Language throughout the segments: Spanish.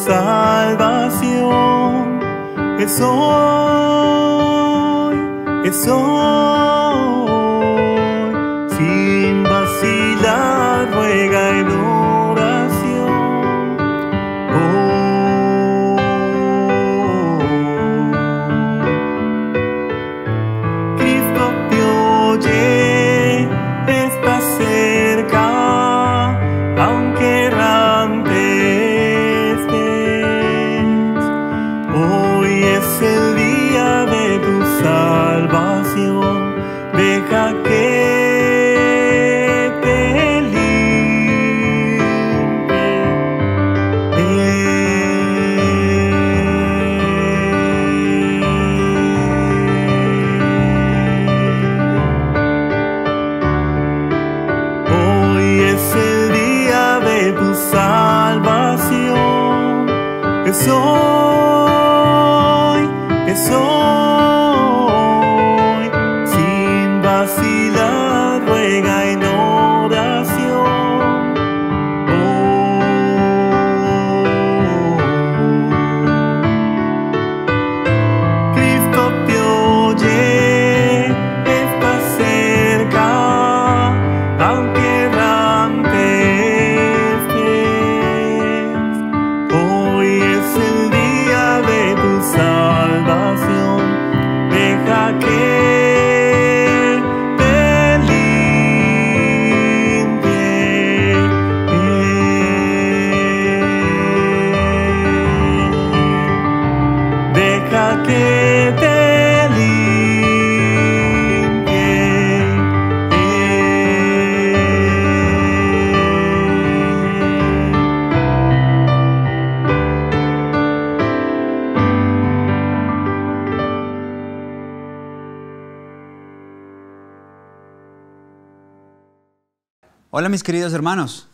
salvación. Es hoy, sin vacilar, ruega en oración. Cristo te oye, está cerca, aunque errante estés. Hoy es el día de tu salvación. Deja que te Hoy es el día de tu salvación. Es hoy, sin vacilar, ruega en oración. Cristo te oye, está cerca, aunque errante estés. Hoy es el día de tu salvación. Deja que te limpie. Deja que te limpie. Hola mis queridos hermanos,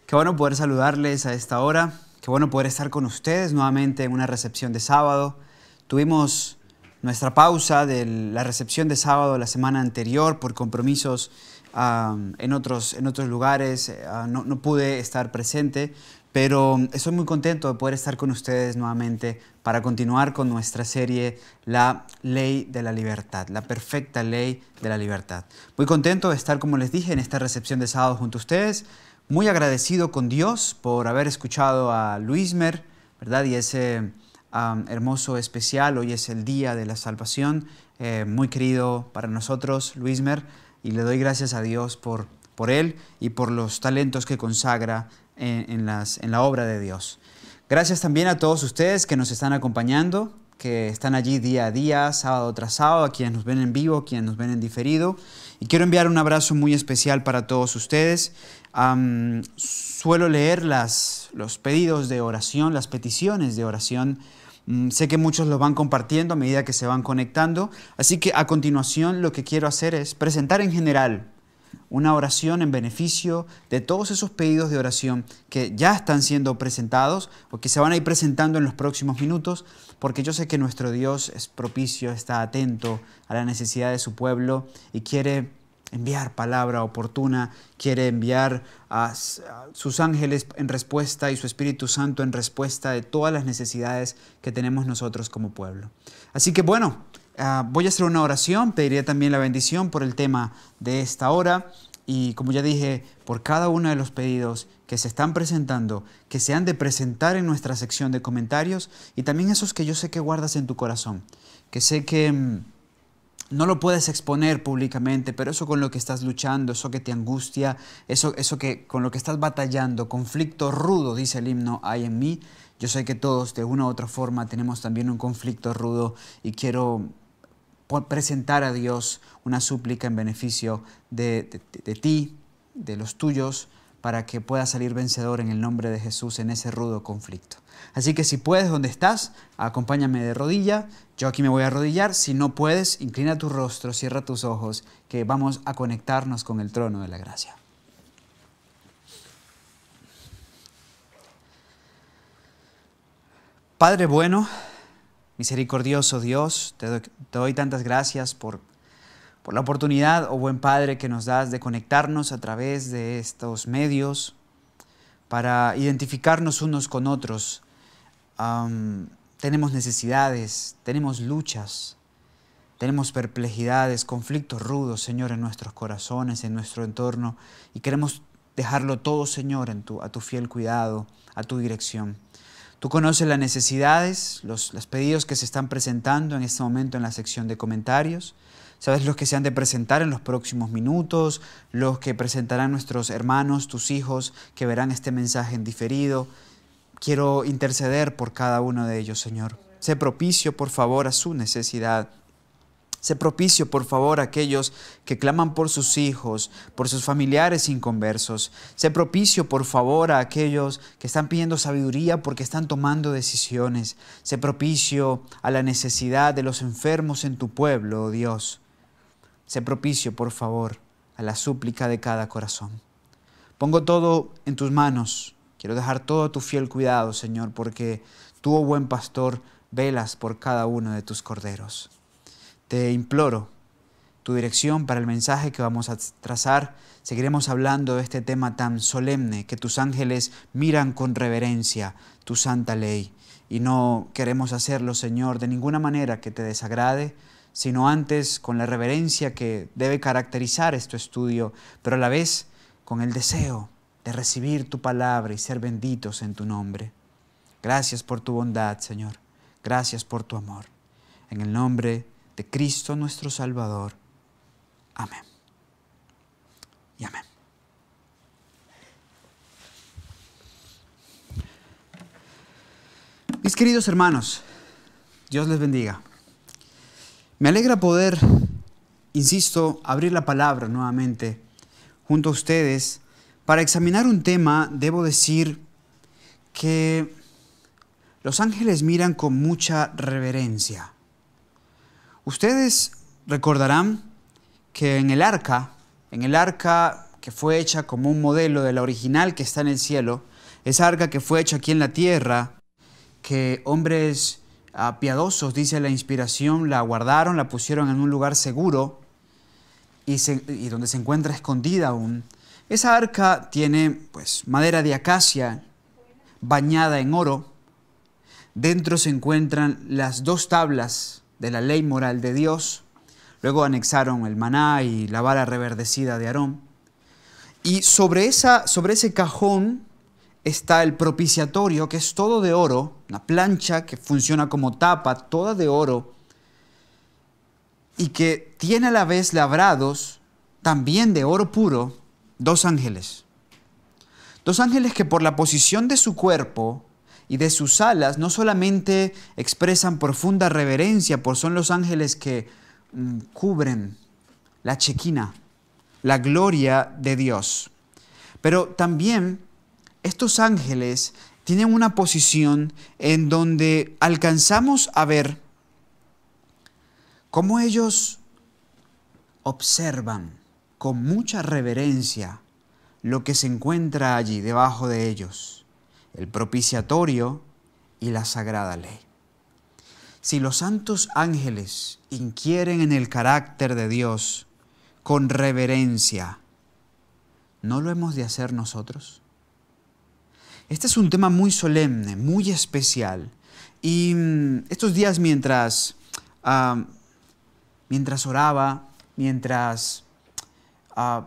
qué bueno poder saludarles a esta hora, qué bueno poder estar con ustedes nuevamente en una recepción de sábado. Tuvimos nuestra pausa de la recepción de sábado la semana anterior por compromisos en otros lugares, no pude estar presente, pero estoy muy contento de poder estar con ustedes nuevamente para continuar con nuestra serie La Ley de la Libertad, la perfecta ley de la libertad. Muy contento de estar, como les dije, en esta recepción de sábado junto a ustedes, muy agradecido con Dios por haber escuchado a Luismer, ¿verdad? Y ese hermoso especial, hoy es el día de la salvación, muy querido para nosotros, Luismer, y le doy gracias a Dios por él y por los talentos que consagra en la obra de Dios. Gracias también a todos ustedes que nos están acompañando, que están allí día a día, sábado tras sábado, a quienes nos ven en vivo, a quienes nos ven en diferido. Y quiero enviar un abrazo muy especial para todos ustedes. Suelo leer los pedidos de oración, las peticiones de oración. Sé que muchos lo van compartiendo a medida que se van conectando. Así que a continuación lo que quiero hacer es presentar en general una oración en beneficio de todos esos pedidos de oración que ya están siendo presentados o que se van a ir presentando en los próximos minutos, porque yo sé que nuestro Dios es propicio, está atento a la necesidad de su pueblo y quiere enviar palabra oportuna, quiere enviar a sus ángeles en respuesta y su Espíritu Santo en respuesta de todas las necesidades que tenemos nosotros como pueblo. Así que bueno, voy a hacer una oración, pediré también la bendición por el tema de esta hora y, como ya dije, por cada uno de los pedidos que se están presentando, que se han de presentar en nuestra sección de comentarios, y también esos que yo sé que guardas en tu corazón, que sé que no lo puedes exponer públicamente, pero eso con lo que estás luchando, eso que te angustia, eso que con lo que estás batallando, conflicto rudo, dice el himno, hay en mí. Yo sé que todos de una u otra forma tenemos también un conflicto rudo y quiero presentar a Dios una súplica en beneficio de ti, de los tuyos, para que puedas salir vencedor en el nombre de Jesús en ese rudo conflicto. Así que si puedes, donde estás, acompáñame de rodilla. Yo aquí me voy a arrodillar. Si no puedes, inclina tu rostro, cierra tus ojos, que vamos a conectarnos con el trono de la gracia. Padre bueno, misericordioso Dios, te doy tantas gracias por la oportunidad, oh buen Padre, que nos das de conectarnos a través de estos medios para identificarnos unos con otros tenemos necesidades, tenemos luchas, tenemos perplejidades, conflictos rudos, Señor, en nuestros corazones, en nuestro entorno, y queremos dejarlo todo, Señor, a tu fiel cuidado, a tu dirección. Tú conoces las necesidades, los pedidos que se están presentando en este momento en la sección de comentarios. Sabes los que se han de presentar en los próximos minutos, los que presentarán nuestros hermanos, tus hijos, que verán este mensaje en diferido. Quiero interceder por cada uno de ellos, Señor. Sé propicio, por favor, a su necesidad. Sé propicio, por favor, a aquellos que claman por sus hijos, por sus familiares inconversos. Sé propicio, por favor, a aquellos que están pidiendo sabiduría porque están tomando decisiones. Sé propicio a la necesidad de los enfermos en tu pueblo, oh Dios. Sé propicio, por favor, a la súplica de cada corazón. Pongo todo en tus manos. Quiero dejar todo a tu fiel cuidado, Señor, porque tú, oh buen pastor, velas por cada uno de tus corderos. Te imploro tu dirección para el mensaje que vamos a trazar. Seguiremos hablando de este tema tan solemne, que tus ángeles miran con reverencia tu santa ley. Y no queremos hacerlo, Señor, de ninguna manera que te desagrade, sino antes con la reverencia que debe caracterizar este estudio, pero a la vez con el deseo de recibir tu palabra y ser benditos en tu nombre. Gracias por tu bondad, Señor. Gracias por tu amor. En el nombre de Cristo nuestro Salvador. Amén. Y amén. Mis queridos hermanos, Dios les bendiga. Me alegra poder, insisto, abrir la palabra nuevamente junto a ustedes para examinar un tema. Debo decir que los ángeles miran con mucha reverencia. Ustedes recordarán que en el arca que fue hecha como un modelo de la original que está en el cielo, esa arca que fue hecha aquí en la tierra, que hombres piadosos, dice la inspiración, la guardaron, la pusieron en un lugar seguro y donde se encuentra escondida aún. Esa arca tiene madera de acacia bañada en oro. Dentro se encuentran las 2 tablas de la ley moral de Dios. Luego anexaron el maná y la vara reverdecida de Aarón. Y sobre ese cajón está el propiciatorio, que es todo de oro, una plancha que funciona como tapa, toda de oro, y que tiene a la vez labrados, también de oro puro, 2 ángeles. 2 ángeles que por la posición de su cuerpo y de sus alas no solamente expresan profunda reverencia, pues son los ángeles que cubren la Shekinah, la gloria de Dios. Pero también estos ángeles tienen una posición en donde alcanzamos a ver cómo ellos observan con mucha reverencia lo que se encuentra allí debajo de ellos, el propiciatorio y la sagrada ley. Si los santos ángeles inquieren en el carácter de Dios con reverencia, ¿no lo hemos de hacer nosotros? Este es un tema muy solemne, muy especial. Y estos días mientras oraba, mientras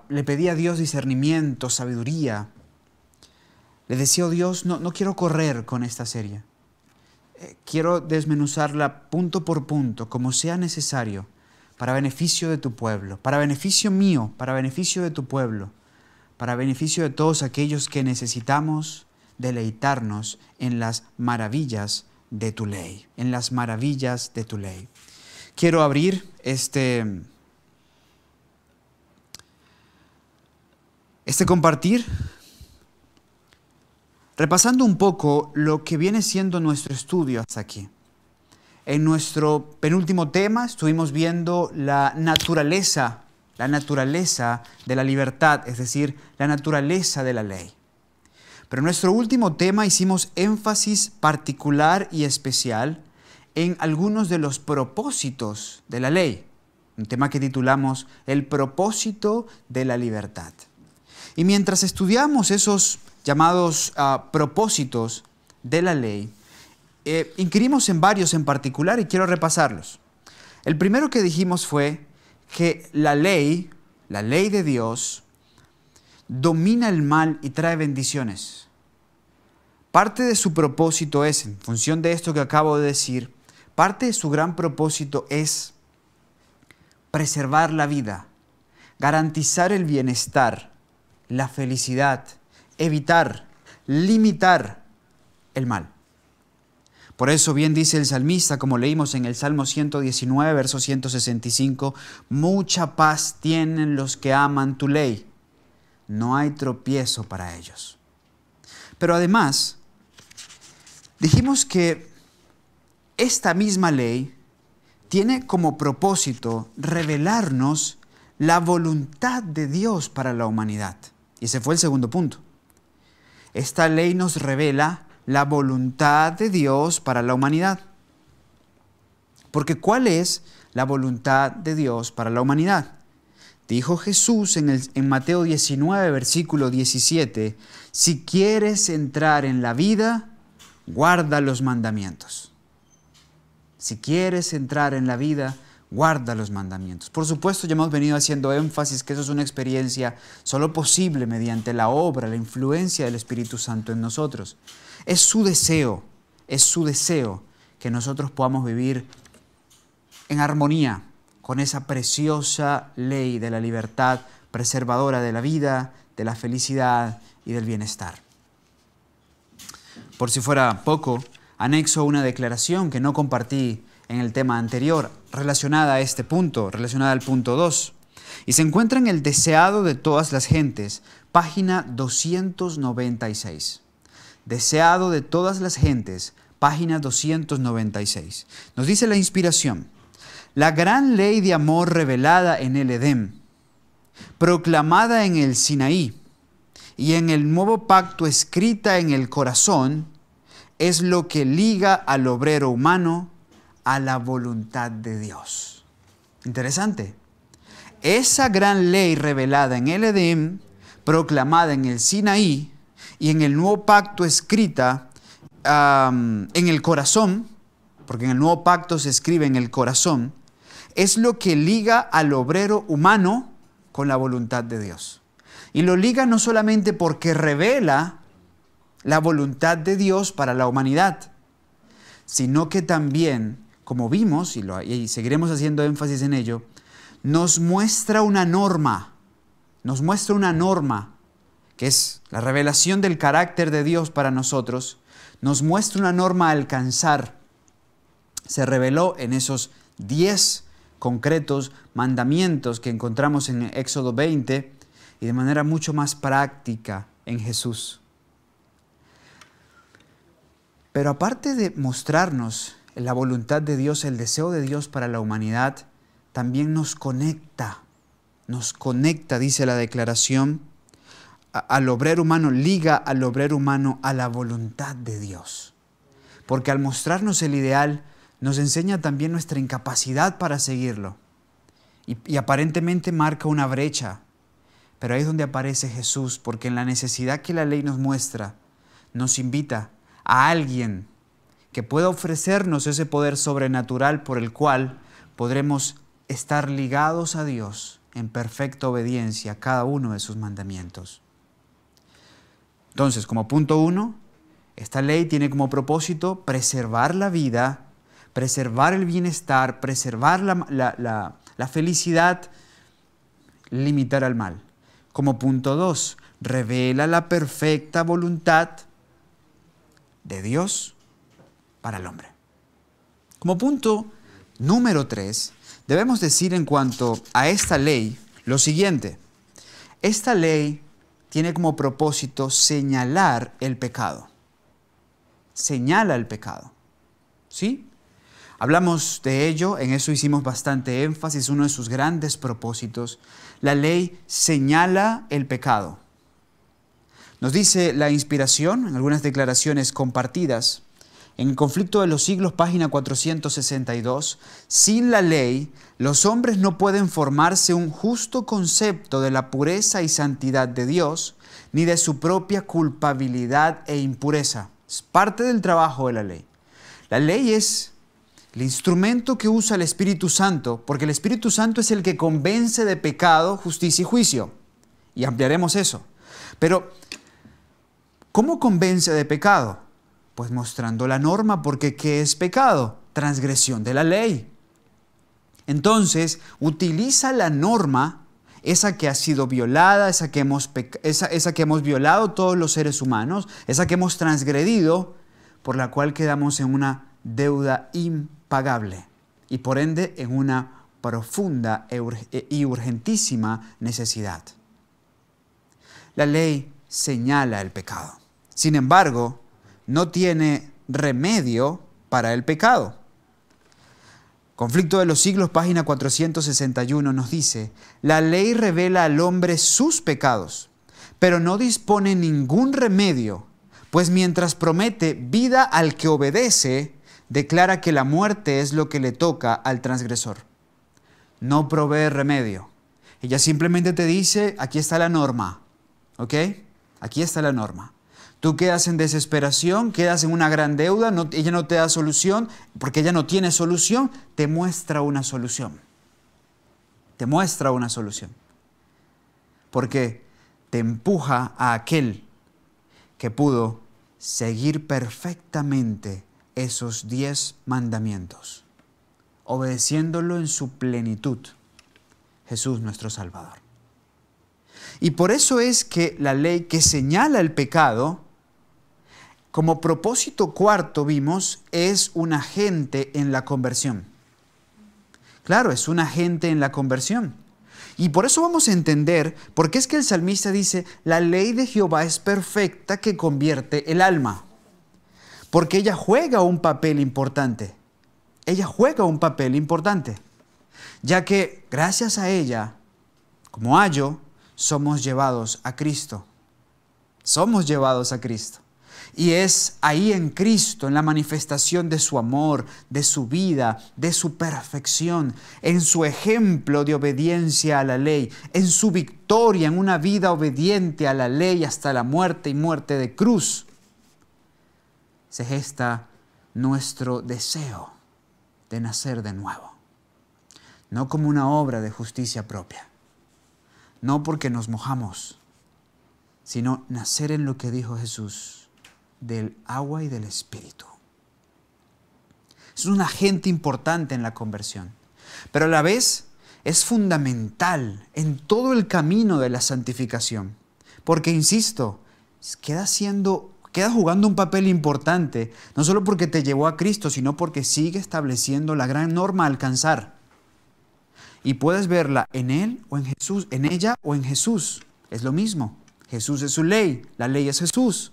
le pedía a Dios discernimiento, sabiduría, le decía, oh Dios, no quiero correr con esta serie. Quiero desmenuzarla punto por punto, como sea necesario, para beneficio de tu pueblo, para beneficio mío, para beneficio de tu pueblo, para beneficio de todos aquellos que necesitamos deleitarnos en las maravillas de tu ley, en las maravillas de tu ley. Quiero abrir este compartir repasando un poco lo que viene siendo nuestro estudio hasta aquí. En nuestro penúltimo tema estuvimos viendo la naturaleza de la libertad, es decir, la naturaleza de la ley. Pero en nuestro último tema hicimos énfasis particular y especial en algunos de los propósitos de la ley, un tema que titulamos El propósito de la libertad. Y mientras estudiamos esos llamados propósitos de la ley, inquirimos en varios en particular y quiero repasarlos. El primero que dijimos fue que la ley de Dios, domina el mal y trae bendiciones. Parte de su propósito es, en función de esto que acabo de decir, parte de su gran propósito es preservar la vida, garantizar el bienestar, la felicidad, evitar, limitar el mal. Por eso bien dice el salmista, como leímos en el Salmo 119, verso 165, mucha paz tienen los que aman tu ley, no hay tropiezo para ellos. Pero además, dijimos que esta misma ley tiene como propósito revelarnos la voluntad de Dios para la humanidad. Y ese fue el segundo punto. Esta ley nos revela la voluntad de Dios para la humanidad. Porque ¿cuál es la voluntad de Dios para la humanidad? Dijo Jesús en Mateo 19, versículo 17, si quieres entrar en la vida, guarda los mandamientos. Si quieres entrar en la vida, guarda los mandamientos. Por supuesto, ya hemos venido haciendo énfasis que eso es una experiencia solo posible mediante la obra, la influencia del Espíritu Santo en nosotros. Es su deseo que nosotros podamos vivir en armonía con esa preciosa ley de la libertad preservadora de la vida, de la felicidad y del bienestar. Por si fuera poco, anexo una declaración que no compartí en el tema anterior, relacionada a este punto, relacionada al punto 2. Y se encuentra en el Deseado de todas las gentes, página 296. Deseado de todas las gentes, página 296. Nos dice la inspiración: la gran ley de amor revelada en el Edén, proclamada en el Sinaí y en el nuevo pacto escrita en el corazón, es lo que liga al obrero humano a la voluntad de Dios. Interesante. Esa gran ley revelada en el Edén, proclamada en el Sinaí y en el nuevo pacto escrita en el corazón, porque en el nuevo pacto se escribe en el corazón, es lo que liga al obrero humano con la voluntad de Dios. Y lo liga no solamente porque revela la voluntad de Dios para la humanidad, sino que también, como vimos, y seguiremos haciendo énfasis en ello, nos muestra una norma, que es la revelación del carácter de Dios para nosotros, nos muestra una norma a alcanzar. Se reveló en esos 10 concretos mandamientos que encontramos en Éxodo 20 y de manera mucho más práctica en Jesús. Pero aparte de mostrarnos la voluntad de Dios, el deseo de Dios para la humanidad, también nos conecta, dice la declaración, al obrero humano, liga al obrero humano a la voluntad de Dios. Porque al mostrarnos el ideal, nos enseña también nuestra incapacidad para seguirlo. Y aparentemente marca una brecha. Pero ahí es donde aparece Jesús, porque en la necesidad que la ley nos muestra, nos invita a alguien que pueda ofrecernos ese poder sobrenatural por el cual podremos estar ligados a Dios en perfecta obediencia a cada uno de sus mandamientos. Entonces, como punto 1, esta ley tiene como propósito preservar la vida, preservar el bienestar, preservar la felicidad, limitar al mal. Como punto 2, revela la perfecta voluntad de Dios para el hombre. Como punto número 3, debemos decir en cuanto a esta ley lo siguiente. Esta ley tiene como propósito señalar el pecado. Señala el pecado. ¿Sí? Hablamos de ello, en eso hicimos bastante énfasis, uno de sus grandes propósitos. La ley señala el pecado. Nos dice la inspiración, en algunas declaraciones compartidas, en el Conflicto de los Siglos, página 462, sin la ley, los hombres no pueden formarse un justo concepto de la pureza y santidad de Dios, ni de su propia culpabilidad e impureza. Es parte del trabajo de la ley. La ley es el instrumento que usa el Espíritu Santo, porque el Espíritu Santo es el que convence de pecado, justicia y juicio. Y ampliaremos eso. Pero, ¿cómo convence de pecado? Pues mostrando la norma, porque ¿qué es pecado? Transgresión de la ley. Entonces, utiliza la norma, esa que ha sido violada, esa que hemos violado todos los seres humanos, esa que hemos transgredido, por la cual quedamos en una deuda impagable y por ende en una profunda y urgentísima necesidad. La ley señala el pecado. Sin embargo, no tiene remedio para el pecado. Conflicto de los Siglos, página 461, nos dice: la ley revela al hombre sus pecados, pero no dispone ningún remedio, pues mientras promete vida al que obedece, declara que la muerte es lo que le toca al transgresor. No provee remedio. Ella simplemente te dice: aquí está la norma, ¿ok? Aquí está la norma. Tú quedas en desesperación, quedas en una gran deuda, ella no te da solución, porque ella no tiene solución, te muestra una solución. Te muestra una solución. Porque te empuja a aquel que pudo seguir perfectamente esos 10 mandamientos, obedeciéndolo en su plenitud, Jesús nuestro Salvador. Y por eso es que la ley que señala el pecado, como propósito cuarto vimos, es un agente en la conversión. Claro, es un agente en la conversión. Y por eso vamos a entender por qué es que el salmista dice: la ley de Jehová es perfecta que convierte el alma. Porque ella juega un papel importante. Ella juega un papel importante. Ya que gracias a ella, como ayo, somos llevados a Cristo. Somos llevados a Cristo. Y es ahí en Cristo, en la manifestación de su amor, de su vida, de su perfección, en su ejemplo de obediencia a la ley, en su victoria en una vida obediente a la ley hasta la muerte y muerte de cruz, se gesta nuestro deseo de nacer de nuevo. No como una obra de justicia propia, no porque nos mojamos, sino nacer en lo que dijo Jesús: del agua y del Espíritu. Es un agente importante en la conversión, pero a la vez es fundamental en todo el camino de la santificación, porque, insisto, queda jugando un papel importante, no solo porque te llevó a Cristo, sino porque sigue estableciendo la gran norma a alcanzar. Y puedes verla en Él o en Jesús, en ella o en Jesús. Es lo mismo. Jesús es su ley, la ley es Jesús.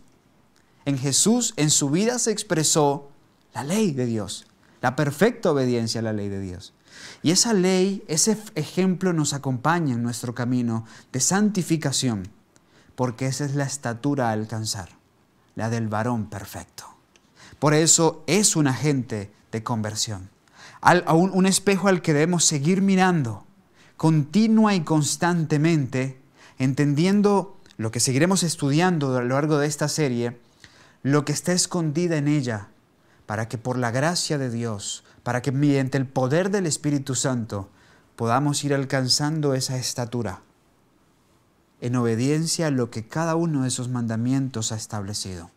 En Jesús, en su vida se expresó la ley de Dios, la perfecta obediencia a la ley de Dios. Y esa ley, ese ejemplo nos acompaña en nuestro camino de santificación, porque esa es la estatura a alcanzar, la del varón perfecto. Por eso es un agente de conversión, un espejo al que debemos seguir mirando continua y constantemente, entendiendo lo que seguiremos estudiando a lo largo de esta serie, lo que está escondida en ella, para que por la gracia de Dios, para que mediante el poder del Espíritu Santo podamos ir alcanzando esa estatura en obediencia a lo que cada uno de esos mandamientos ha establecido.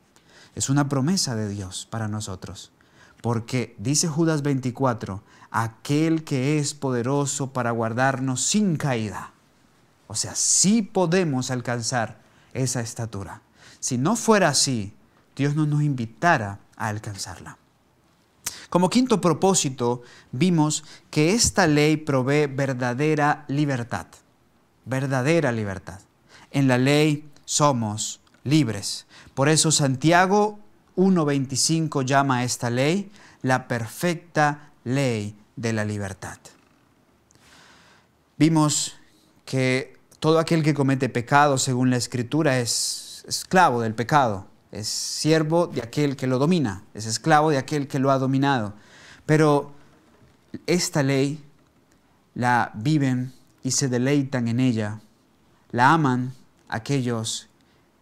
Es una promesa de Dios para nosotros, porque dice Judas 24, aquel que es poderoso para guardarnos sin caída. O sea, sí podemos alcanzar esa estatura. Si no fuera así, Dios no nos invitara a alcanzarla. Como quinto propósito, vimos que esta ley provee verdadera libertad. Verdadera libertad. En la ley somos libres. Por eso Santiago 1:25 llama a esta ley la perfecta ley de la libertad. Vimos que todo aquel que comete pecado, según la Escritura, es esclavo del pecado. Es siervo de aquel que lo domina, es esclavo de aquel que lo ha dominado. Pero esta ley la viven y se deleitan en ella, la aman aquellos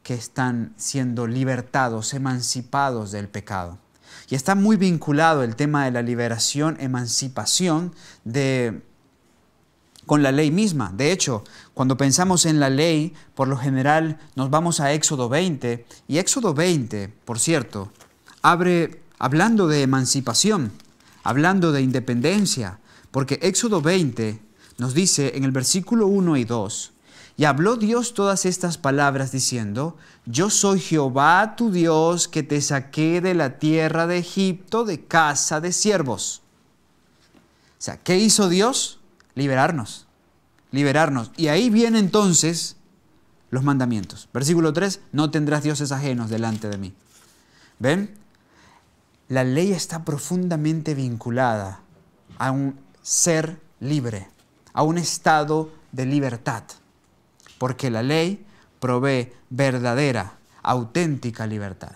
que están siendo libertados, emancipados del pecado. Y está muy vinculado el tema de la liberación, emancipación con la ley misma. De hecho, cuando pensamos en la ley, por lo general nos vamos a Éxodo 20. Y Éxodo 20, por cierto, abre hablando de emancipación, hablando de independencia, porque Éxodo 20 nos dice en el versículo 1 y 2, y habló Dios todas estas palabras diciendo, yo soy Jehová tu Dios que te saqué de la tierra de Egipto de casa de siervos. O sea, ¿qué hizo Dios? Liberarnos. Y ahí vienen entonces los mandamientos. Versículo 3, no tendrás dioses ajenos delante de mí. ¿Ven? La ley está profundamente vinculada a un ser libre, a un estado de libertad, porque la ley provee verdadera, auténtica libertad.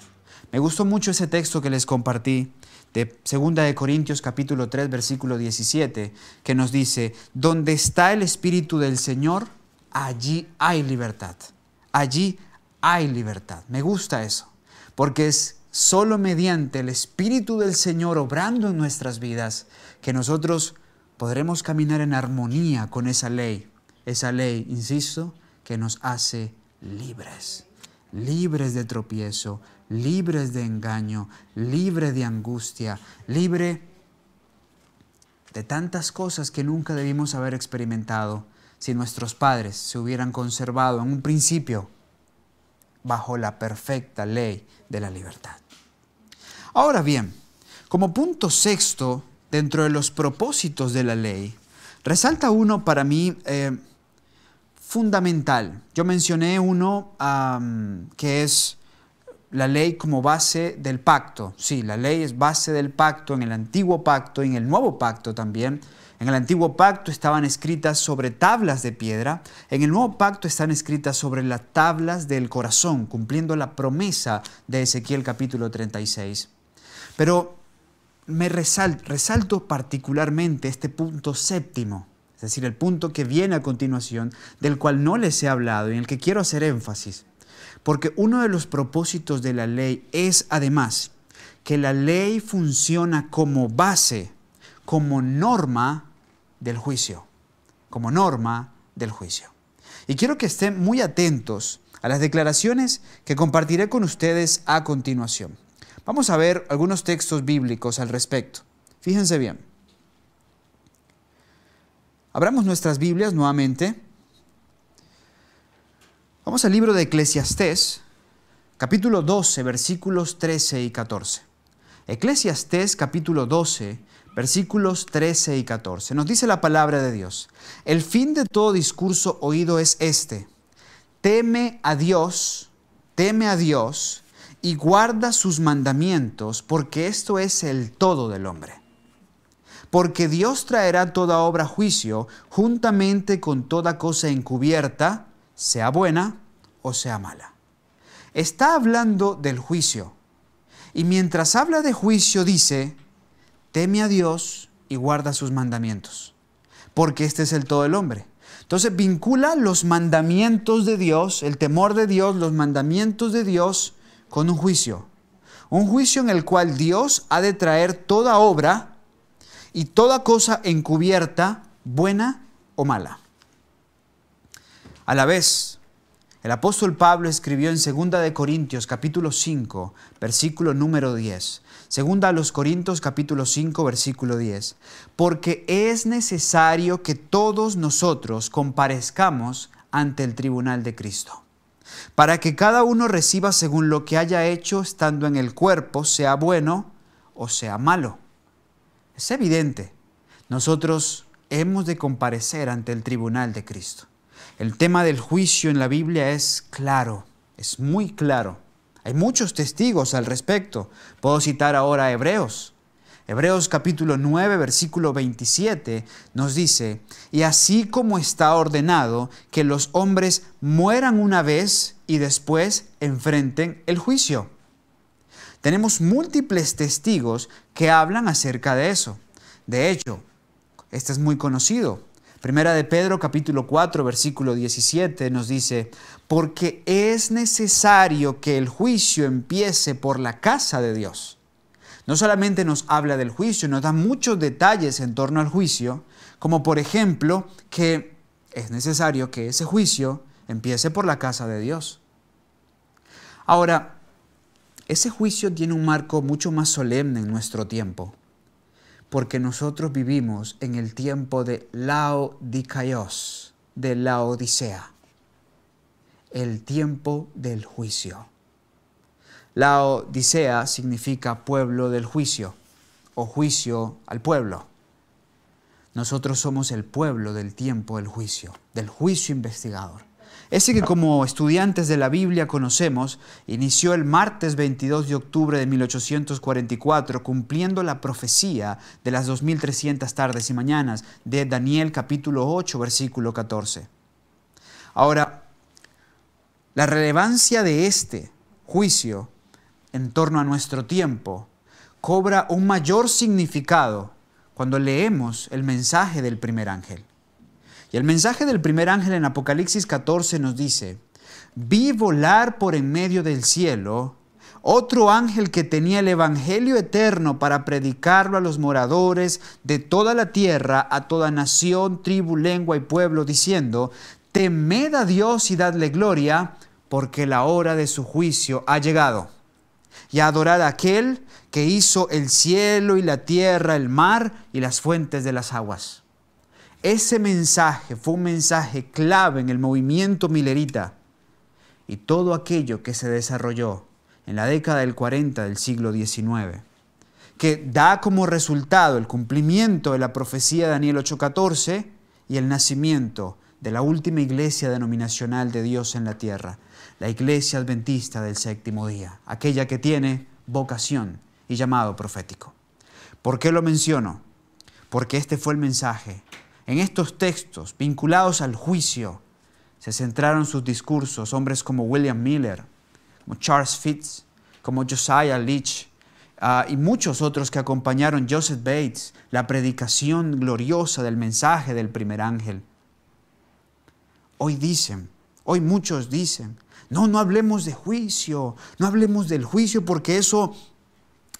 Me gustó mucho ese texto que les compartí de 2 Corintios capítulo 3, versículo 17, que nos dice, donde está el Espíritu del Señor, allí hay libertad. Allí hay libertad. Me gusta eso, porque es solo mediante el Espíritu del Señor obrando en nuestras vidas que nosotros podremos caminar en armonía con esa ley, insisto, que nos hace libres, libres de tropiezo, libres de engaño, libres de angustia, libre de tantas cosas que nunca debimos haber experimentado si nuestros padres se hubieran conservado en un principio bajo la perfecta ley de la libertad. Ahora bien, como punto sexto, dentro de los propósitos de la ley, resalta uno para mí fundamental. Yo mencioné uno que es la ley como base del pacto. Sí, la ley es base del pacto en el antiguo pacto y en el nuevo pacto también. En el antiguo pacto estaban escritas sobre tablas de piedra. En el nuevo pacto están escritas sobre las tablas del corazón, cumpliendo la promesa de Ezequiel capítulo 36. Pero me resalto particularmente este punto séptimo, es decir, el punto que viene a continuación, del cual no les he hablado y en el que quiero hacer énfasis. Porque uno de los propósitos de la ley es, además, que la ley funciona como base, como norma del juicio. Como norma del juicio. Y quiero que estén muy atentos a las declaraciones que compartiré con ustedes a continuación. Vamos a ver algunos textos bíblicos al respecto. Fíjense bien. Abramos nuestras Biblias nuevamente. Vamos al libro de Eclesiastés, capítulo 12, versículos 13 y 14. Eclesiastés, capítulo 12, versículos 13 y 14. Nos dice la palabra de Dios. El fin de todo discurso oído es este. Teme a Dios y guarda sus mandamientos, porque esto es el todo del hombre. Porque Dios traerá toda obra a juicio, juntamente con toda cosa encubierta, sea buena o sea mala. Está hablando del juicio. Y mientras habla de juicio dice, teme a Dios y guarda sus mandamientos, porque este es el todo del hombre. Entonces vincula los mandamientos de Dios, el temor de Dios, los mandamientos de Dios con un juicio. Un juicio en el cual Dios ha de traer toda obra y toda cosa encubierta, buena o mala. A la vez, el apóstol Pablo escribió en 2 Corintios capítulo 5, versículo número 10. 2 Corintios capítulo 5, versículo 10. Porque es necesario que todos nosotros comparezcamos ante el tribunal de Cristo, para que cada uno reciba según lo que haya hecho estando en el cuerpo, sea bueno o sea malo. Es evidente, nosotros hemos de comparecer ante el tribunal de Cristo. El tema del juicio en la Biblia es claro, es muy claro. Hay muchos testigos al respecto. Puedo citar ahora a Hebreos. Hebreos capítulo 9, versículo 27 nos dice, y así como está ordenado que los hombres mueran una vez y después enfrenten el juicio. Tenemos múltiples testigos que hablan acerca de eso. De hecho, este es muy conocido. Primera de Pedro capítulo 4 versículo 17 nos dice, porque es necesario que el juicio empiece por la casa de Dios. No solamente nos habla del juicio, nos da muchos detalles en torno al juicio, como por ejemplo que es necesario que ese juicio empiece por la casa de Dios. Ahora, ese juicio tiene un marco mucho más solemne en nuestro tiempo, porque nosotros vivimos en el tiempo de Laodicaios, de la Odisea, el tiempo del juicio. La Odisea significa pueblo del juicio o juicio al pueblo. Nosotros somos el pueblo del tiempo del juicio investigador. Ese que como estudiantes de la Biblia conocemos, inició el martes 22 de octubre de 1844, cumpliendo la profecía de las 2300 tardes y mañanas de Daniel capítulo 8, versículo 14. Ahora, la relevancia de este juicio en torno a nuestro tiempo cobra un mayor significado cuando leemos el mensaje del primer ángel. Y el mensaje del primer ángel en Apocalipsis 14 nos dice: vi volar por en medio del cielo otro ángel que tenía el evangelio eterno para predicarlo a los moradores de toda la tierra, a toda nación, tribu, lengua y pueblo, diciendo: temed a Dios y dadle gloria, porque la hora de su juicio ha llegado. Y a adorar a aquel que hizo el cielo y la tierra, el mar y las fuentes de las aguas. Ese mensaje fue un mensaje clave en el movimiento milerita y todo aquello que se desarrolló en la década del 40 del siglo XIX, que da como resultado el cumplimiento de la profecía de Daniel 8:14 y el nacimiento de la última iglesia denominacional de Dios en la tierra, la Iglesia Adventista del Séptimo Día, aquella que tiene vocación y llamado profético. ¿Por qué lo menciono? Porque este fue el mensaje. En estos textos vinculados al juicio se centraron sus discursos hombres como William Miller, como Charles Fitz, como Josiah Leach y muchos otros que acompañaron Joseph Bates, la predicación gloriosa del mensaje del primer ángel. Hoy muchos dicen, no hablemos de juicio, no hablemos del juicio porque eso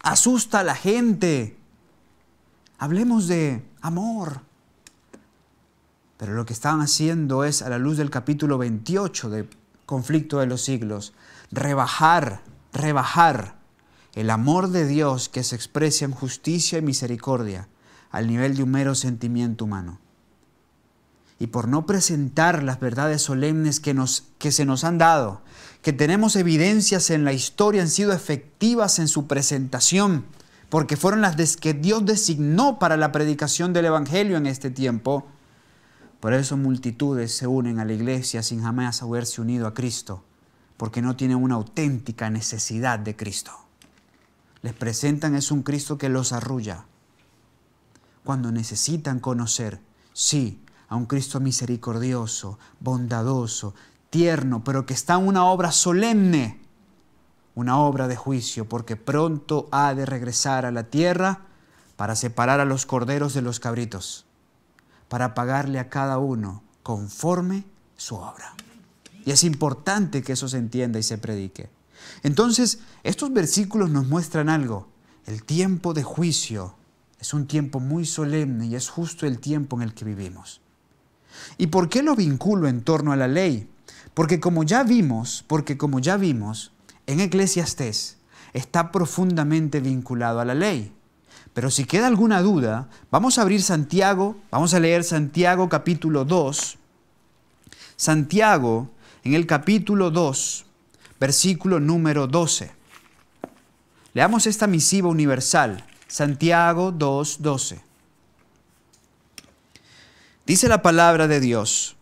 asusta a la gente. Hablemos de amor. Pero lo que estaban haciendo es, a la luz del capítulo 28 de Conflicto de los Siglos, rebajar el amor de Dios que se expresa en justicia y misericordia al nivel de un mero sentimiento humano. Y por no presentar las verdades solemnes que se nos han dado, que tenemos evidencias en la historia, han sido efectivas en su presentación, porque fueron las que Dios designó para la predicación del Evangelio en este tiempo. Por eso multitudes se unen a la iglesia sin jamás haberse unido a Cristo, porque no tienen una auténtica necesidad de Cristo. Les presentan es un Cristo que los arrulla, cuando necesitan conocer, sí, a un Cristo misericordioso, bondadoso, tierno, pero que está en una obra solemne, una obra de juicio, porque pronto ha de regresar a la tierra para separar a los corderos de los cabritos, para pagarle a cada uno conforme su obra. Y es importante que eso se entienda y se predique. Entonces, estos versículos nos muestran algo. El tiempo de juicio es un tiempo muy solemne y es justo el tiempo en el que vivimos. ¿Y por qué lo vinculo en torno a la ley? Porque como ya vimos, en Eclesiastés está profundamente vinculado a la ley. Pero si queda alguna duda, vamos a abrir Santiago, vamos a leer Santiago capítulo 2. Santiago en el capítulo 2, versículo número 12. Leamos esta misiva universal, Santiago 2:12. Dice la palabra de Dios: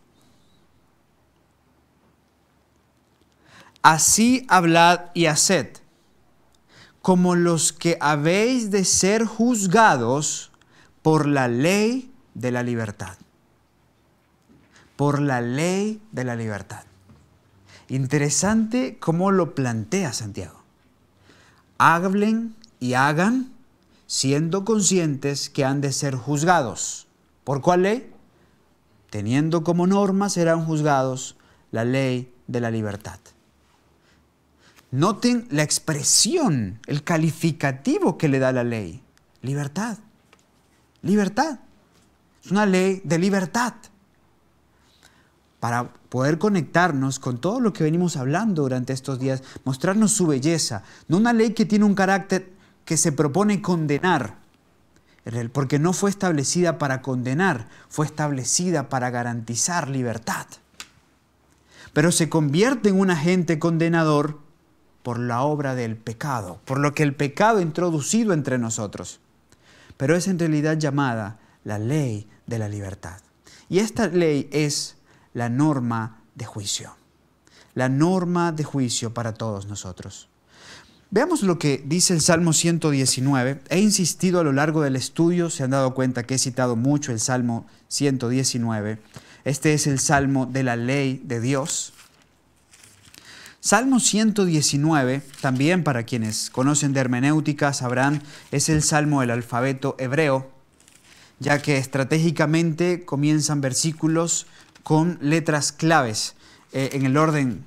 así hablad y haced, como los que habéis de ser juzgados por la ley de la libertad. Por la ley de la libertad. Interesante cómo lo plantea Santiago. Hablen y hagan siendo conscientes que han de ser juzgados. ¿Por cuál ley? Teniendo como norma serán juzgados la ley de la libertad. Noten la expresión, el calificativo que le da la ley. Libertad. Libertad. Es una ley de libertad. Para poder conectarnos con todo lo que venimos hablando durante estos días, mostrarnos su belleza. No una ley que tiene un carácter que se propone condenar, porque no fue establecida para condenar, fue establecida para garantizar libertad. Pero se convierte en un agente condenador por la obra del pecado, por lo que el pecado ha introducido entre nosotros. Pero es en realidad llamada la ley de la libertad. Y esta ley es la norma de juicio. La norma de juicio para todos nosotros. Veamos lo que dice el Salmo 119. He insistido a lo largo del estudio, se han dado cuenta que he citado mucho el Salmo 119. Este es el Salmo de la ley de Dios. Salmo 119, también para quienes conocen de hermenéutica sabrán, es el Salmo del alfabeto hebreo, ya que estratégicamente comienzan versículos con letras claves en el orden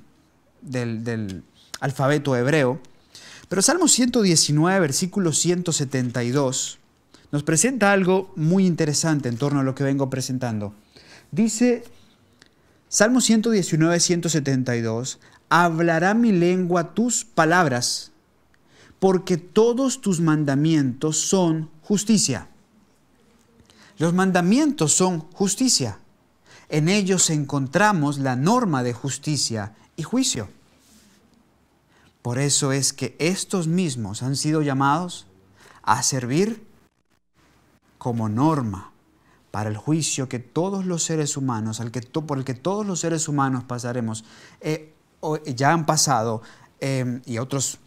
del alfabeto hebreo. Pero Salmo 119, versículo 172, nos presenta algo muy interesante en torno a lo que vengo presentando. Dice Salmo 119, 172, hablará mi lengua tus palabras, porque todos tus mandamientos son justicia. Los mandamientos son justicia. En ellos encontramos la norma de justicia y juicio. Por eso es que estos mismos han sido llamados a servir como norma para el juicio que todos los seres humanos, por el que todos los seres humanos pasaremos, ya han pasado y otros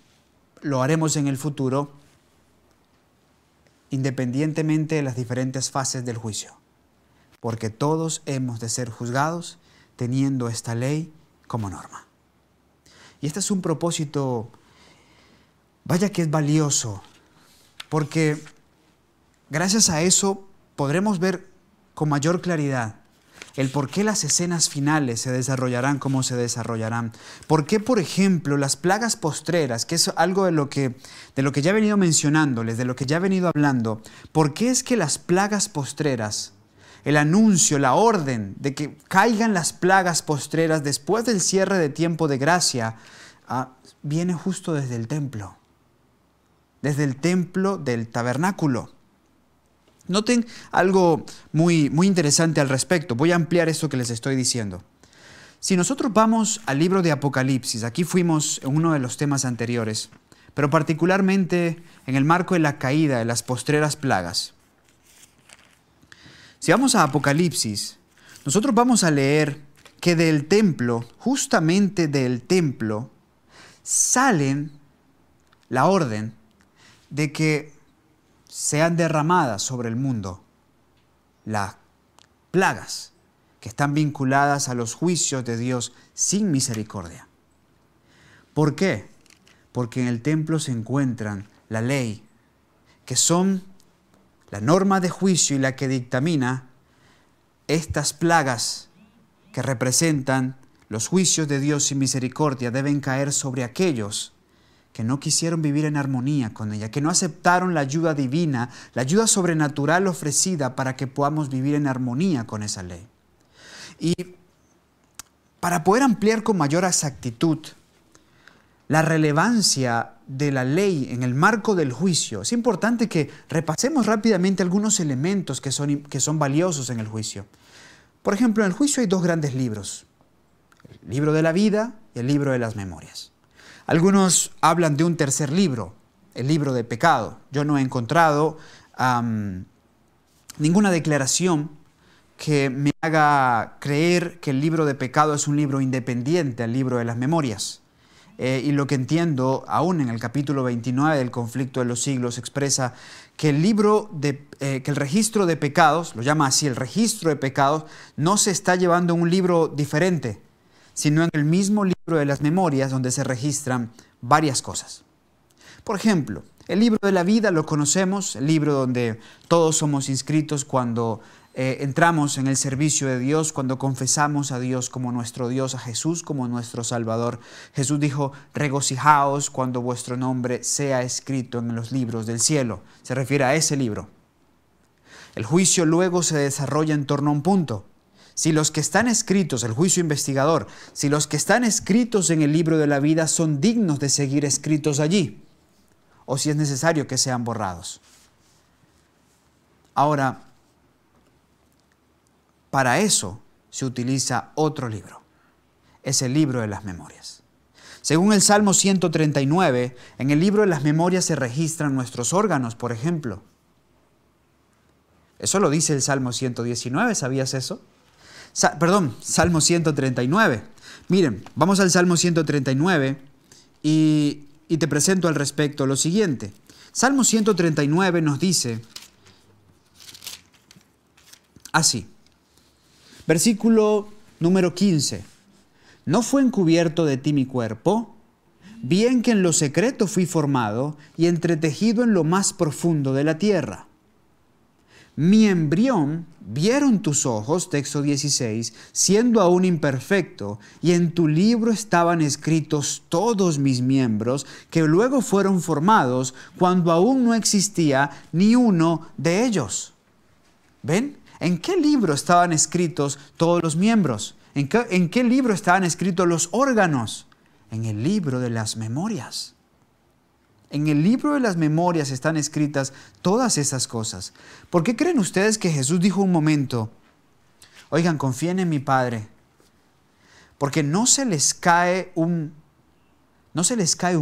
lo haremos en el futuro, independientemente de las diferentes fases del juicio. Porque todos hemos de ser juzgados teniendo esta ley como norma. Y este es un propósito, vaya que es valioso, porque gracias a eso podremos ver con mayor claridad el por qué las escenas finales se desarrollarán como se desarrollarán. Por qué, por ejemplo, las plagas postreras, que es algo de lo que ya he venido mencionándoles, de lo que ya he venido hablando, por qué es que las plagas postreras, el anuncio, la orden de que caigan las plagas postreras después del cierre de tiempo de gracia, viene justo desde el templo del tabernáculo. Noten algo muy interesante al respecto. Voy a ampliar esto que les estoy diciendo. Si nosotros vamos al libro de Apocalipsis, aquí fuimos en uno de los temas anteriores, pero particularmente en el marco de la caída de las postreras plagas. Si vamos a Apocalipsis, nosotros vamos a leer que del templo, justamente del templo, salen la orden de que sean derramadas sobre el mundo las plagas que están vinculadas a los juicios de Dios sin misericordia. ¿Por qué? Porque en el templo se encuentran la ley, que son la norma de juicio y la que dictamina estas plagas que representan los juicios de Dios sin misericordia deben caer sobre aquellos que no quisieron vivir en armonía con ella, que no aceptaron la ayuda divina, la ayuda sobrenatural ofrecida para que podamos vivir en armonía con esa ley. Y para poder ampliar con mayor exactitud la relevancia de la ley en el marco del juicio, es importante que repasemos rápidamente algunos elementos que son valiosos en el juicio. Por ejemplo, en el juicio hay dos grandes libros, el libro de la vida y el libro de las memorias. Algunos hablan de un tercer libro, el libro de pecado. Yo no he encontrado ninguna declaración que me haga creer que el libro de pecado es un libro independiente al libro de las memorias. Y lo que entiendo, aún en el capítulo 29 del conflicto de los siglos, expresa que que el registro de pecados, lo llama así, el registro de pecados, no se está llevando en un libro diferente, sino en el mismo libro de las memorias donde se registran varias cosas. Por ejemplo, el libro de la vida lo conocemos, el libro donde todos somos inscritos cuando entramos en el servicio de Dios, cuando confesamos a Dios como nuestro Dios, a Jesús como nuestro Salvador. Jesús dijo, regocijaos cuando vuestro nombre sea escrito en los libros del cielo. Se refiere a ese libro. El juicio luego se desarrolla en torno a un punto. Si los que están escritos, el juicio investigador, si los que están escritos en el libro de la vida son dignos de seguir escritos allí, o si es necesario que sean borrados. Ahora, para eso se utiliza otro libro. Es el libro de las memorias. Según el Salmo 139, en el libro de las memorias se registran nuestros órganos, por ejemplo. Eso lo dice el Salmo 119, ¿sabías eso? Salmo 139. Miren, vamos al Salmo 139 y te presento al respecto lo siguiente. Salmo 139 nos dice así. Versículo número 15. ¿No fue encubierto de ti mi cuerpo? Bien que en lo secreto fui formado y entretejido en lo más profundo de la tierra. Mi embrión vieron tus ojos, texto 16, siendo aún imperfecto, y en tu libro estaban escritos todos mis miembros, que luego fueron formados cuando aún no existía ni uno de ellos. ¿Ven? ¿En qué libro estaban escritos todos los miembros? ¿En qué libro estaban escritos los órganos? En el libro de las memorias. En el libro de las memorias están escritas todas esas cosas. ¿Por qué creen ustedes que Jesús dijo un momento, oigan, confíen en mi Padre? Porque no se les cae un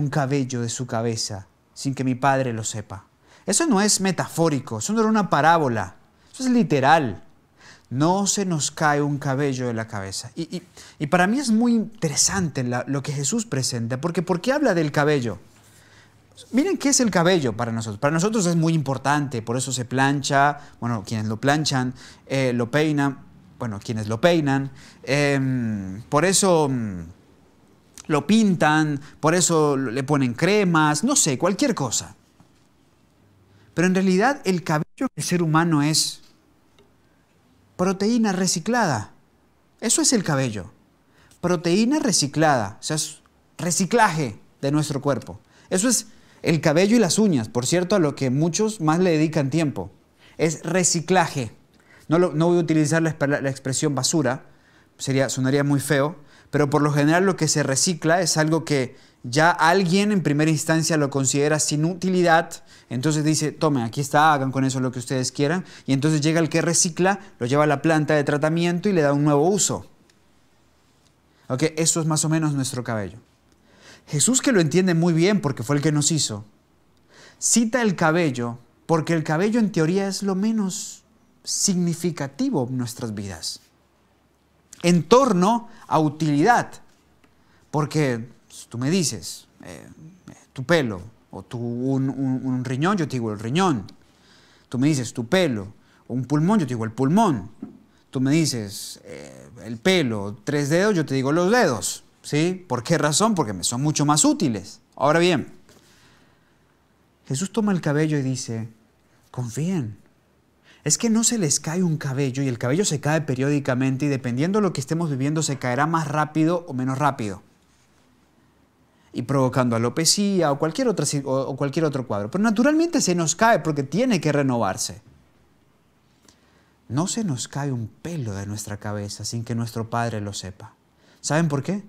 cabello de su cabeza sin que mi Padre lo sepa. Eso no es metafórico, eso no era una parábola, eso es literal. No se nos cae un cabello de la cabeza. Y para mí es muy interesante lo que Jesús presenta, porque ¿por qué habla del cabello? Miren qué es el cabello para nosotros. Para nosotros es muy importante, por eso se plancha, bueno, quienes lo planchan, lo peinan, bueno, quienes lo peinan, por eso lo pintan, por eso le ponen cremas, no sé, cualquier cosa. Pero en realidad el cabello del ser humano es proteína reciclada. Eso es el cabello. Proteína reciclada, o sea, es reciclaje de nuestro cuerpo. Eso es el cabello y las uñas, por cierto, a lo que muchos más le dedican tiempo. Es reciclaje. No voy a utilizar la expresión basura, sonaría muy feo, pero por lo general lo que se recicla es algo que ya alguien en primera instancia lo considera sin utilidad, entonces dice, tomen, aquí está, hagan con eso lo que ustedes quieran, y entonces llega el que recicla, lo lleva a la planta de tratamiento y le da un nuevo uso. ¿Ok? Eso es más o menos nuestro cabello. Jesús, que lo entiende muy bien porque fue el que nos hizo, cita el cabello porque el cabello en teoría es lo menos significativo en nuestras vidas. En torno a utilidad, porque tú me dices, tu pelo o un riñón, yo te digo el riñón. Tú me dices tu pelo o un pulmón, yo te digo el pulmón. Tú me dices el pelo, 3 dedos, yo te digo los dedos. ¿Sí? ¿Por qué razón? Porque me son mucho más útiles. Ahora bien, Jesús toma el cabello y dice, confíen. Es que no se les cae un cabello y el cabello se cae periódicamente y dependiendo de lo que estemos viviendo se caerá más rápido o menos rápido. Y provocando alopecia o cualquier otro cuadro. Pero naturalmente se nos cae porque tiene que renovarse. No se nos cae un pelo de nuestra cabeza sin que nuestro Padre lo sepa. ¿Saben por qué?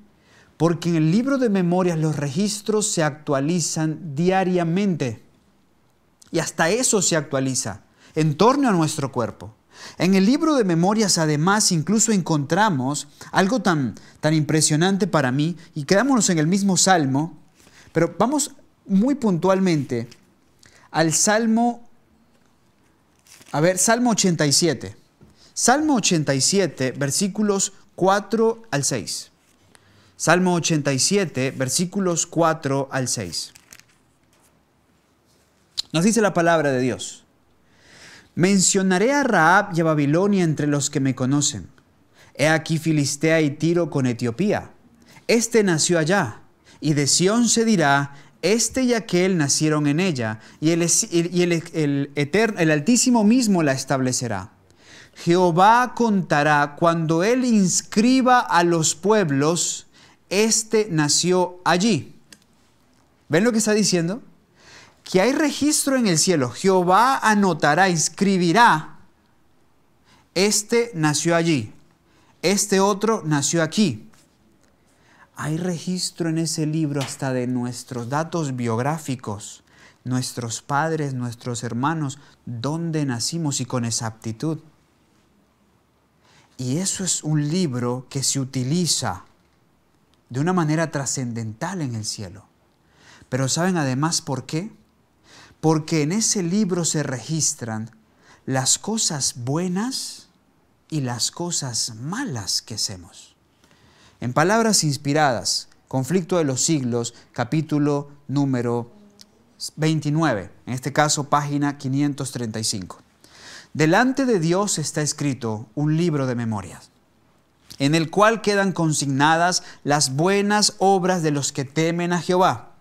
Porque en el libro de memorias los registros se actualizan diariamente. Y hasta eso se actualiza en torno a nuestro cuerpo. En el libro de memorias además incluso encontramos algo tan impresionante para mí, y quedámonos en el mismo Salmo, pero vamos muy puntualmente al Salmo 87. Salmo 87, versículos 4 al 6. Salmo 87, versículos 4 al 6. Nos dice la palabra de Dios. Mencionaré a Rahab y a Babilonia entre los que me conocen. He aquí Filistea y Tiro con Etiopía. Este nació allá, y de Sión se dirá, este y aquel nacieron en ella, y el Altísimo mismo la establecerá. Jehová contará cuando Él inscriba a los pueblos, este nació allí. ¿Ven lo que está diciendo? Que hay registro en el cielo. Jehová anotará, inscribirá. Este nació allí. Este otro nació aquí. Hay registro en ese libro hasta de nuestros datos biográficos, nuestros padres, nuestros hermanos, dónde nacimos y con exactitud. Y eso es un libro que se utiliza de una manera trascendental en el cielo. Pero ¿saben además por qué? Porque en ese libro se registran las cosas buenas y las cosas malas que hacemos. En palabras inspiradas, Conflicto de los Siglos, capítulo número 29, en este caso página 535. Delante de Dios está escrito un libro de memorias, en el cual quedan consignadas las buenas obras de los que temen a Jehová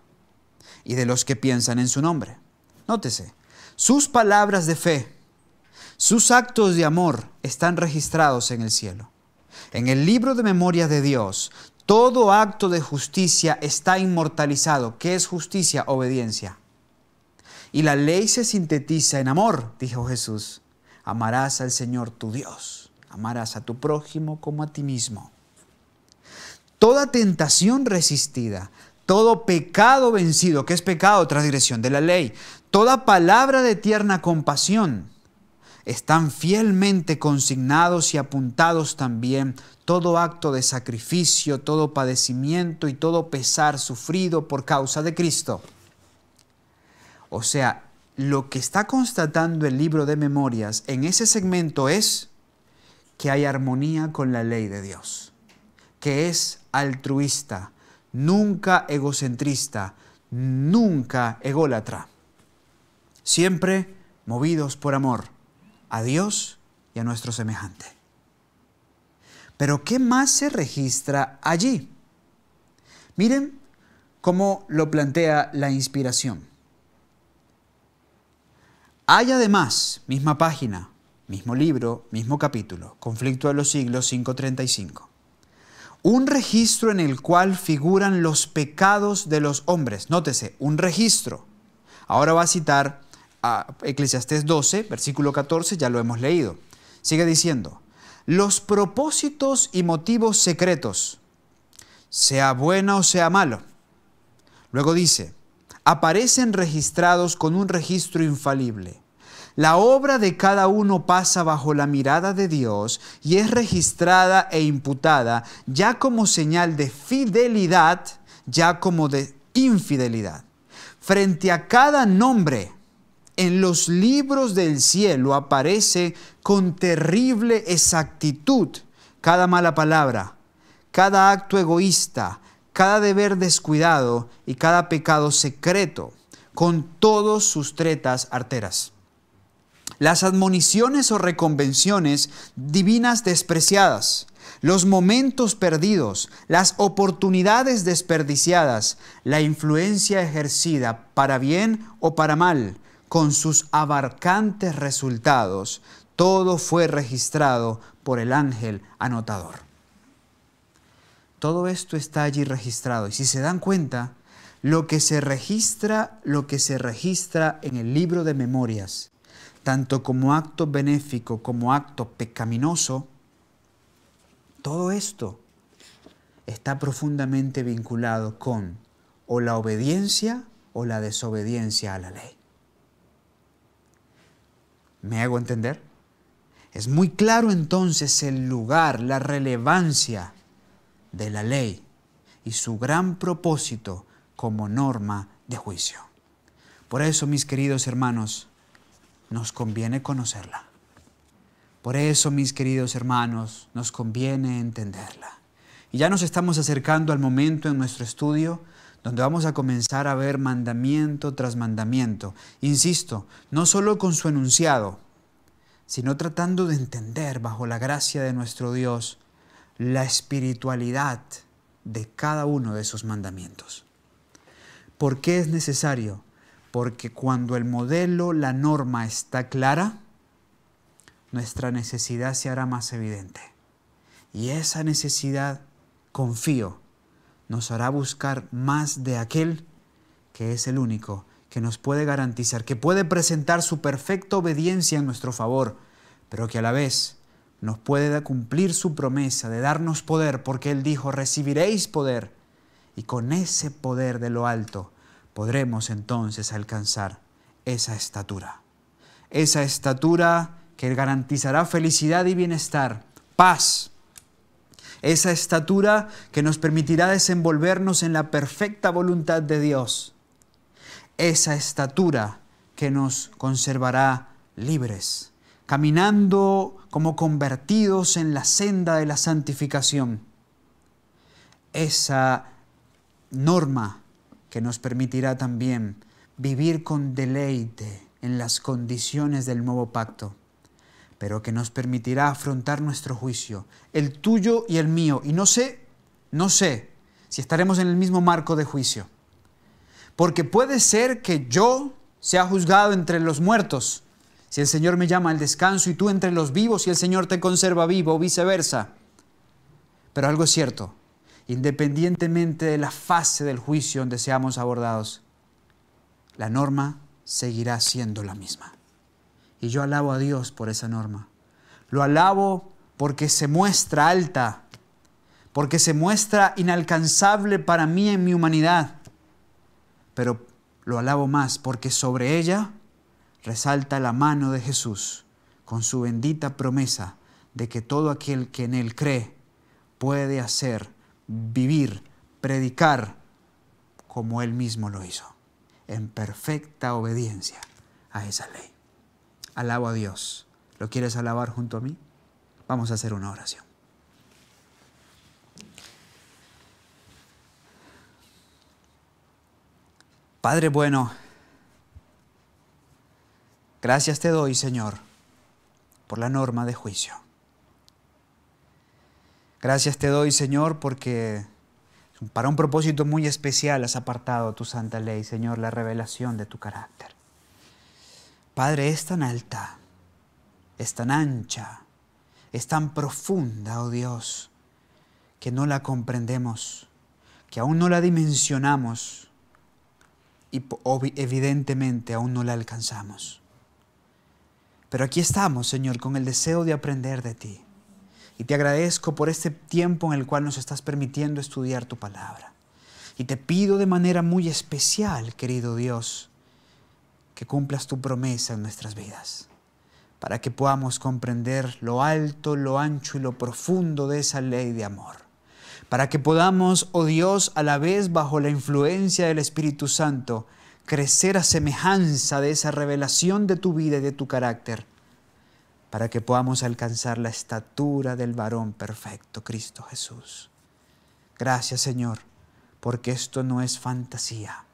y de los que piensan en su nombre. Nótese, sus palabras de fe, sus actos de amor están registrados en el cielo. En el libro de memorias de Dios, todo acto de justicia está inmortalizado. ¿Qué es justicia? Obediencia. Y la ley se sintetiza en amor, dijo Jesús. Amarás al Señor tu Dios. Amarás a tu prójimo como a ti mismo. Toda tentación resistida, todo pecado vencido, ¿qué es pecado? Transgresión de la ley. Toda palabra de tierna compasión, están fielmente consignados y apuntados también todo acto de sacrificio, todo padecimiento y todo pesar sufrido por causa de Cristo. O sea, lo que está constatando el libro de memorias en ese segmento es que hay armonía con la ley de Dios, que es altruista, nunca egocentrista, nunca ególatra. Siempre movidos por amor a Dios y a nuestro semejante. Pero ¿qué más se registra allí? Miren cómo lo plantea la inspiración. Hay además, misma página, mismo libro, mismo capítulo, Conflicto de los Siglos 5:35. Un registro en el cual figuran los pecados de los hombres. Nótese, un registro. Ahora va a citar a Eclesiastés 12, versículo 14, ya lo hemos leído. Sigue diciendo, los propósitos y motivos secretos, sea bueno o sea malo. Luego dice, aparecen registrados con un registro infalible. La obra de cada uno pasa bajo la mirada de Dios y es registrada e imputada ya como señal de fidelidad, ya como de infidelidad. Frente a cada nombre en los libros del cielo aparece con terrible exactitud cada mala palabra, cada acto egoísta, cada deber descuidado y cada pecado secreto, con todos sus tretas arteras. Las admoniciones o reconvenciones divinas despreciadas, los momentos perdidos, las oportunidades desperdiciadas, la influencia ejercida para bien o para mal, con sus abarcantes resultados, todo fue registrado por el ángel anotador. Todo esto está allí registrado y si se dan cuenta, lo que se registra en el libro de memorias, tanto como acto benéfico como acto pecaminoso, todo esto está profundamente vinculado con o la obediencia o la desobediencia a la ley. ¿Me hago entender? Es muy claro entonces el lugar, la relevancia de la ley y su gran propósito como norma de juicio. Por eso, mis queridos hermanos, nos conviene conocerla. Por eso, mis queridos hermanos, nos conviene entenderla. Y ya nos estamos acercando al momento en nuestro estudio donde vamos a comenzar a ver mandamiento tras mandamiento. Insisto, no solo con su enunciado, sino tratando de entender bajo la gracia de nuestro Dios la espiritualidad de cada uno de esos mandamientos. ¿Por qué es necesario? Porque cuando el modelo, la norma está clara, nuestra necesidad se hará más evidente. Y esa necesidad, confío, nos hará buscar más de aquel que es el único que nos puede garantizar, que puede presentar su perfecta obediencia en nuestro favor, pero que a la vez nos puede cumplir su promesa de darnos poder, porque Él dijo, recibiréis poder, y con ese poder de lo alto podremos entonces alcanzar esa estatura que garantizará felicidad y bienestar, paz. Esa estatura que nos permitirá desenvolvernos en la perfecta voluntad de Dios. Esa estatura que nos conservará libres, caminando como convertidos en la senda de la santificación. Esa norma que nos permitirá también vivir con deleite en las condiciones del nuevo pacto, pero que nos permitirá afrontar nuestro juicio, el tuyo y el mío. Y no sé si estaremos en el mismo marco de juicio. Porque puede ser que yo sea juzgado entre los muertos, si el Señor me llama al descanso, y tú entre los vivos, si el Señor te conserva vivo, o viceversa. Pero algo es cierto, independientemente de la fase del juicio donde seamos abordados, la norma seguirá siendo la misma. Y yo alabo a Dios por esa norma. Lo alabo porque se muestra alta, porque se muestra inalcanzable para mí en mi humanidad. Pero lo alabo más porque sobre ella resalta la mano de Jesús con su bendita promesa de que todo aquel que en Él cree puede hacer, vivir, predicar como Él mismo lo hizo, en perfecta obediencia a esa ley. Alabo a Dios. ¿Lo quieres alabar junto a mí? Vamos a hacer una oración. Padre bueno, gracias te doy, Señor, por la norma de juicio. Gracias te doy, Señor, porque para un propósito muy especial has apartado tu santa ley, Señor, la revelación de tu carácter. Padre, es tan alta, es tan ancha, es tan profunda, oh Dios, que no la comprendemos, que aún no la dimensionamos y evidentemente aún no la alcanzamos. Pero aquí estamos, Señor, con el deseo de aprender de ti. Y te agradezco por este tiempo en el cual nos estás permitiendo estudiar tu palabra. Y te pido de manera muy especial, querido Dios, que cumplas tu promesa en nuestras vidas, para que podamos comprender lo alto, lo ancho y lo profundo de esa ley de amor. Para que podamos, oh Dios, a la vez bajo la influencia del Espíritu Santo, crecer a semejanza de esa revelación de tu vida y de tu carácter, para que podamos alcanzar la estatura del varón perfecto, Cristo Jesús. Gracias, Señor, porque esto no es fantasía,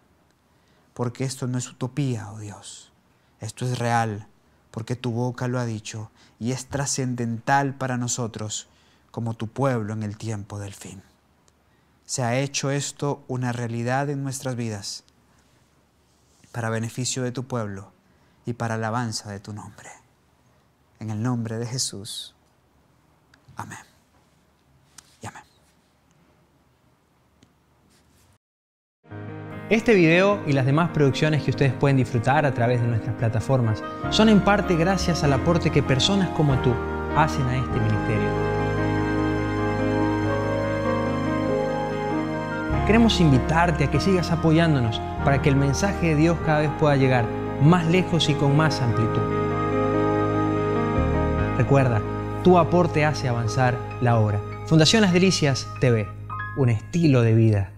porque esto no es utopía, oh Dios. Esto es real, porque tu boca lo ha dicho y es trascendental para nosotros como tu pueblo en el tiempo del fin. Se ha hecho esto una realidad en nuestras vidas para beneficio de tu pueblo y para alabanza de tu nombre. En el nombre de Jesús. Amén. Y amén. Este video y las demás producciones que ustedes pueden disfrutar a través de nuestras plataformas son en parte gracias al aporte que personas como tú hacen a este ministerio. Queremos invitarte a que sigas apoyándonos para que el mensaje de Dios cada vez pueda llegar más lejos y con más amplitud. Recuerda, tu aporte hace avanzar la obra. Fundación Las Delicias TV, un estilo de vida.